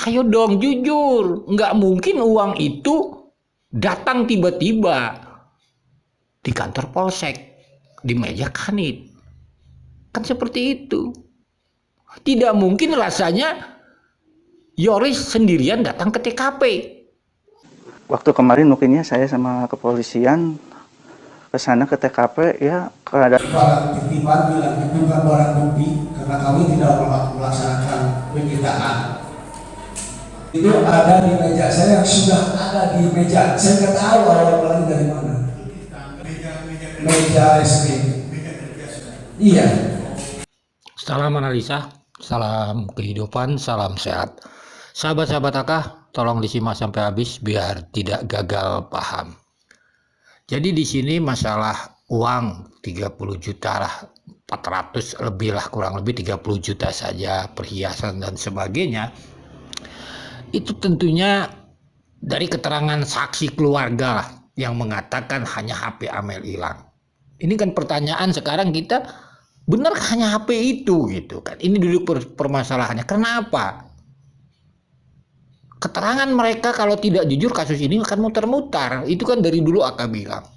Ayo dong jujur, nggak mungkin uang itu datang tiba-tiba di kantor polsek, di meja kanit. Kan seperti itu. Tidak mungkin rasanya Yoris sendirian datang ke TKP. Waktu kemarin mungkinnya saya sama kepolisian ke sana ke TKP ya keadaan barang titipan bilang itu bukan barang bukti karena kami tidak melaksanakan penyitaan. Itu ada di meja saya, yang sudah ada di meja. Saya nggak tahu awal-awalnya dari mana. Meja SD. Iya. Salam analisa, salam kehidupan, salam sehat. Sahabat-sahabat Akah, tolong disimak sampai habis biar tidak gagal paham. Jadi di sini masalah uang 30 juta lah, 400 lebih lah, kurang lebih 30 juta saja, perhiasan dan sebagainya. Itu tentunya dari keterangan saksi keluarga lah yang mengatakan hanya HP Amel hilang. Ini kan pertanyaan sekarang kita, benar hanya HP itu gitu kan? Ini duduk permasalahannya. Kenapa? Keterangan mereka kalau tidak jujur kasus ini akan muter-muter. Itu kan dari dulu Aka bilang.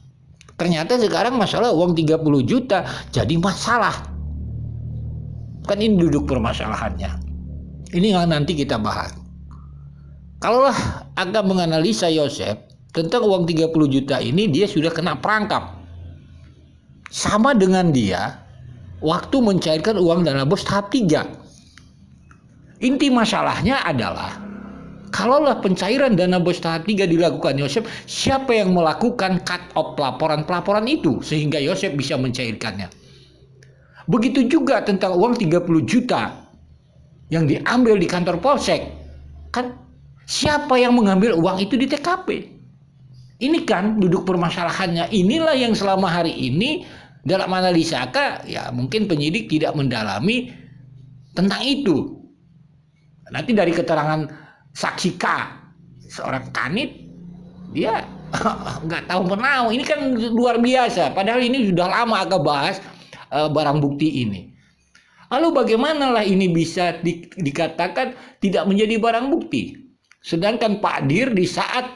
Ternyata sekarang masalah uang 30 juta jadi masalah. Kan ini duduk permasalahannya. Ini yang nanti kita bahas. Kalaulah Aka menganalisa Yosef tentang uang 30 juta ini, dia sudah kena perangkap. Sama dengan dia waktu mencairkan uang dana bos tahap 3. Inti masalahnya adalah kalaulah pencairan dana bos tahap 3 dilakukan Yosef, siapa yang melakukan cut off pelaporan-pelaporan itu sehingga Yosef bisa mencairkannya? Begitu juga tentang uang 30 juta yang diambil di kantor polsek. Kan siapa yang mengambil uang itu di TKP? Ini kan duduk permasalahannya. Inilah yang selama hari ini dalam analisa Aka, ya mungkin penyidik tidak mendalami tentang itu. Nanti dari keterangan saksi K, seorang kanit, dia nggak tahu menau. Ini kan luar biasa. Padahal ini sudah lama agak bahas barang bukti ini. Lalu bagaimana lah ini bisa dikatakan tidak menjadi barang bukti? Sedangkan Pak Dir di saat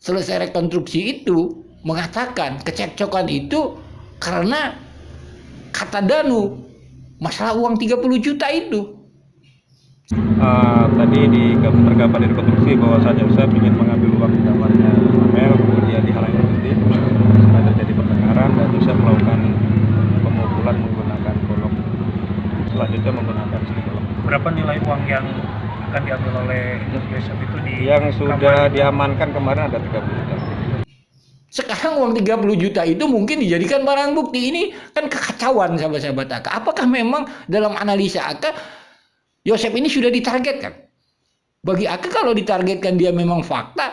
selesai rekonstruksi itu mengatakan kecekcokan itu karena kata Danu masalah uang 30 juta itu. Tadi tergambar di rekonstruksi bahwa Yosef ingin mengambil uang di kamarnya Amel, kemudian dihalangi penyidik, karena terjadi pertengkaran dan Yosef melakukan pemukulan menggunakan golok, selanjutnya menggunakan golok. Berapa nilai uang yang akan diambil oleh Yosef itu di yang sudah diamankan kemarin ada 30 juta. Sekarang uang 30 juta itu mungkin dijadikan barang bukti. Ini kan kekacauan sahabat-sahabat Aka. Apakah memang dalam analisa Aka Yosef ini sudah ditargetkan? Bagi Aka kalau ditargetkan dia memang fakta,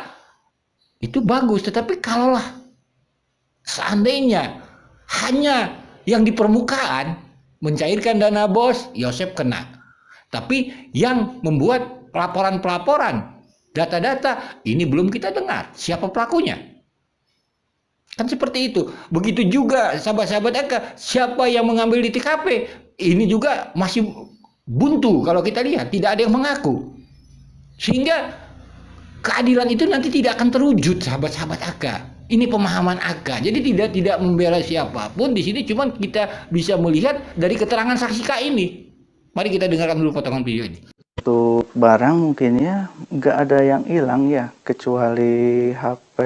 itu bagus. Tetapi kalaulah seandainya hanya yang di permukaan mencairkan dana bos, Yosef kena. Tapi yang membuat pelaporan-pelaporan, data-data, ini belum kita dengar. Siapa pelakunya? Kan seperti itu. Begitu juga sahabat-sahabat Aka, siapa yang mengambil di TKP? Ini juga masih buntu kalau kita lihat, tidak ada yang mengaku. Sehingga keadilan itu nanti tidak akan terwujud sahabat-sahabat Aka. Ini pemahaman Aka. Jadi tidak membela siapapun di sini, cuman kita bisa melihat dari keterangan saksi K ini. Mari kita dengarkan dulu potongan video ini. untuk barang mungkin ya nggak ada yang hilang ya kecuali HP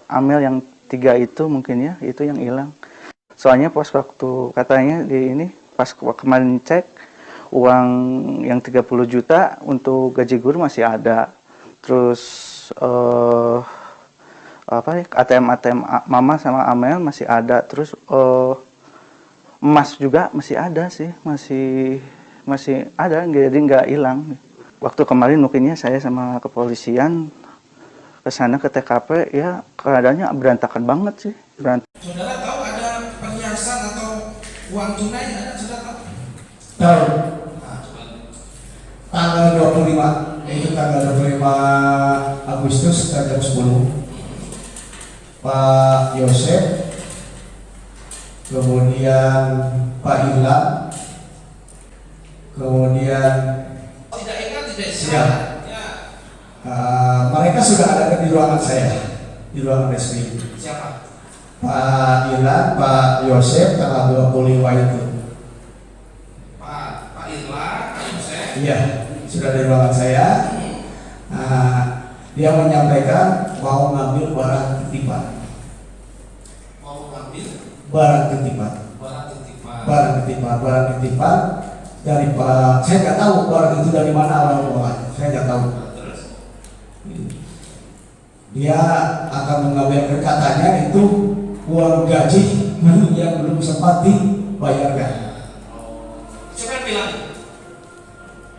Amel yang 3 itu mungkin ya itu yang hilang. Soalnya pas waktu katanya di ini pas kemarin cek uang yang 30 juta untuk gaji guru masih ada. Terus ATM Mama sama Amel masih ada. Terus emas juga masih ada sih, masih ada, jadi nggak hilang. Waktu kemarin mungkinnya saya sama kepolisian ke sana ke TKP ya keadaannya berantakan banget sih. Saudara tahu ada perhiasan atau uang tunai ada, saudara tahu? Tahu. Tanggal 25, itu tanggal 25 Agustus jam 10. Pak Yosef, kemudian Pak Ilham, kemudian tidak ingat Ya. Mereka sudah ada di ruangan saya, di ruangan resmi. Siapa? Pak Ilan, Pak Yosef, tanggal 25 itu. Pak Irlan, Pak Yosef. Iya, sudah di ruangan saya. Dia menyampaikan mau ngambil barang titipan. Mau ngambil Barang titipan. Barang titipan dari Pak. Saya nggak tahu barang itu dari mana awal-awal. Saya nggak tahu. Dia akan mengambil, katanya itu uang gaji yang belum sempat dibayarkan. Siapa yang bilang?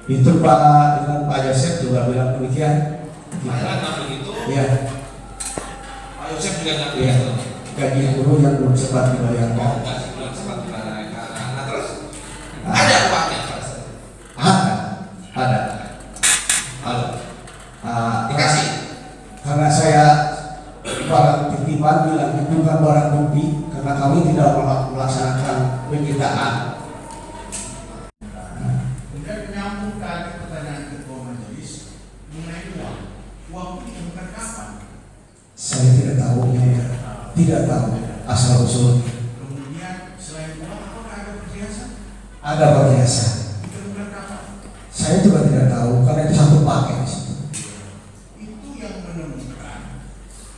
Itu Pak dengan Pak Yosef juga bilang demikian. Pak Irlan nggak begitu. Iya, Pak Yosef juga nggak iya. begitu. Gaji guru yang belum sempat dibayarkan. Kasih bulan sempat dibayarkan. Nah terus ada uangnya. Ada. Dikasih. Karena saya barang titipan bilang itu bukan barang bukti karena kami tidak melaksanakan penyitaan. Kemudian menyambung tadi pertanyaan Ketua Majelis mengenai uang. Uang itu ditemukan kapan? Saya tidak tahu, tidak tahu asal usul. Kemudian selain uang, apakah ada perhiasan? Ada perhiasan. Ditemukan kapan? Saya juga tidak tahu karena itu satu paket di situ. Itu yang menemukan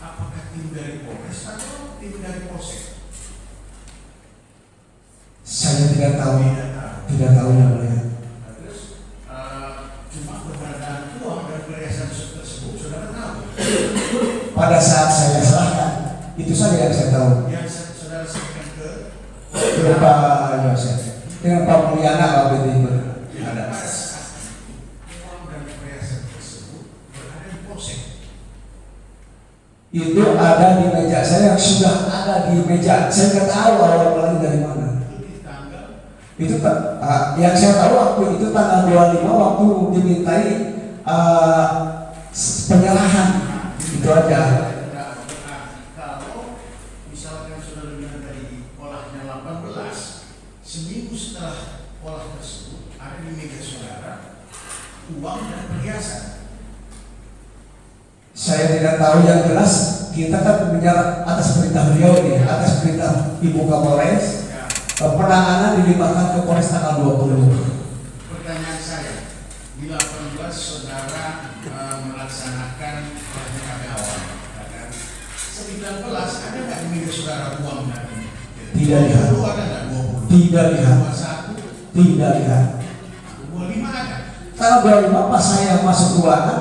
apakah tim dari Polres atau tim dari Polsek? Saya tidak tahu yang mulia. Terus cuma keberadaan uang dan perhiasan tersebut saudara tahu. Pada saat saya serahkan, itu saja yang saya tahu. Yang saudara serahkan ke Pak Yosef dengan Pak Mulyana waktu itu ada. pada saat uang dan perhiasan tersebut berada di Polsek. Itu ada di meja saya, yang sudah ada di meja. Saya nggak tahu awal-awalnya dari mana. Itu yang saya tahu waktu itu tanggal 25 waktu dimintai penyerahan. Itu aja. Kalau misalkan saudara bilang dari olahnya 18, seminggu setelah olah tersebut ada di meja saudara uang dan perhiasan. Saya tidak tahu, yang jelas kita kan menyerah atas perintah beliau ini, atas perintah Ibu Kapolres. Penanganan dilimpahkan ke Polres tanggal 20. Pertanyaan saya, di 18 saudara melaksanakan olahnya karyawan, kan? 19 ada nggak di meja saudara uang dan Tidak lihat. 20 ada nggak 20? Tidak lihat. 21, Tidak lihat. 25 ada. Tanggal 25 pas saya masuk ruangan,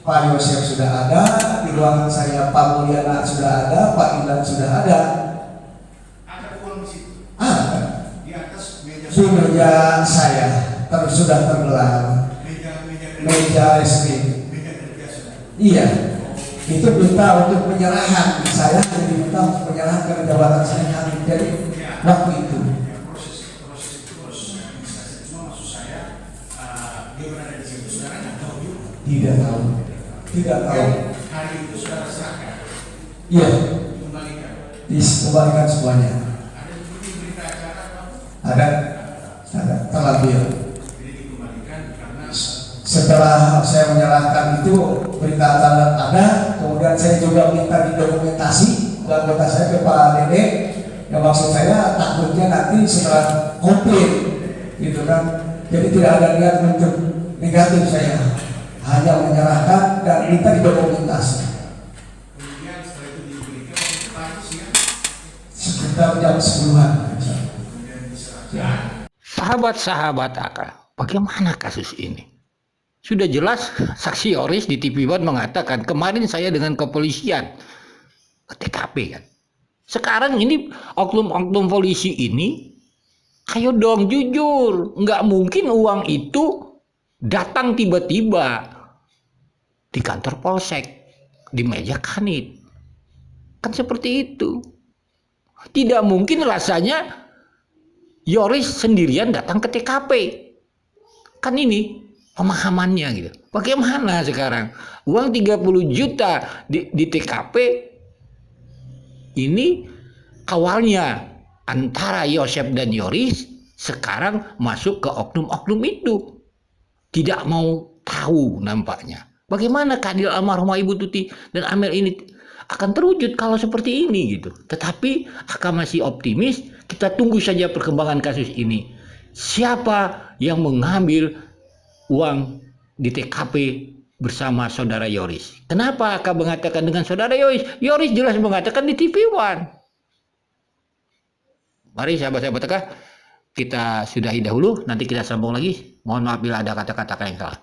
Pak Yosef sudah ada, di ruangan saya Pak Mulyana sudah ada, Pak Ilan sudah ada. Ada uang di situ. Di atas meja Di meja saya terus sudah tergelar meja resmi. meja kerja saudara. Iya, itu minta untuk penyerahan. Saya diminta untuk penyerahan ke jabatan saya jadi waktu itu. Ya, proses itu proses administrasi. Cuma maksud saya dia berada di situ saudara nggak tahu juga. Tidak tahu. Yang hari itu saudara serahkan, Iya, kembalikan. dikembalikan semuanya. Ada seperti berita acara apa? Ada terlambat. Jadi dikembalikan karena Setelah saya menyerahkan itu berita acara ada, kemudian saya juga minta didokumentasi ke anggota saya, ke Pak Dede. Yang maksud saya takutnya nanti setelah komplit, gitu kan. Jadi tidak ada niat untuk negatif saya, hanya menyerahkan dan minta didokumentasi. kemudian setelah itu diberikan itu pagi siang Sekitar jam 10-an. kemudian diserahkan. Sahabat-sahabat akal, bagaimana kasus ini? Sudah jelas saksi Yoris di TV One mengatakan kemarin saya dengan kepolisian ke TKP kan. Sekarang ini oknum-oknum polisi ini, ayo dong jujur, nggak mungkin uang itu datang tiba-tiba di kantor polsek, di meja kanit. Kan seperti itu. Tidak mungkin rasanya Yoris sendirian datang ke TKP. Kan ini pemahamannya gitu. Bagaimana sekarang? Uang 30 juta di TKP ini awalnya antara Yosef dan Yoris, sekarang masuk ke oknum-oknum itu. Tidak mau tahu nampaknya bagaimana keadilan almarhumah Ibu Tuti dan Amel ini akan terwujud kalau seperti ini gitu. Tetapi akan masih optimis, kita tunggu saja perkembangan kasus ini. Siapa yang mengambil uang di TKP bersama saudara Yoris? Kenapa akan mengatakan dengan saudara Yoris? Yoris jelas mengatakan di TV One. Mari sahabat-sahabat TK, kita sudahi dahulu, nanti kita sambung lagi. Mohon maaf bila ada kata-kata yang salah.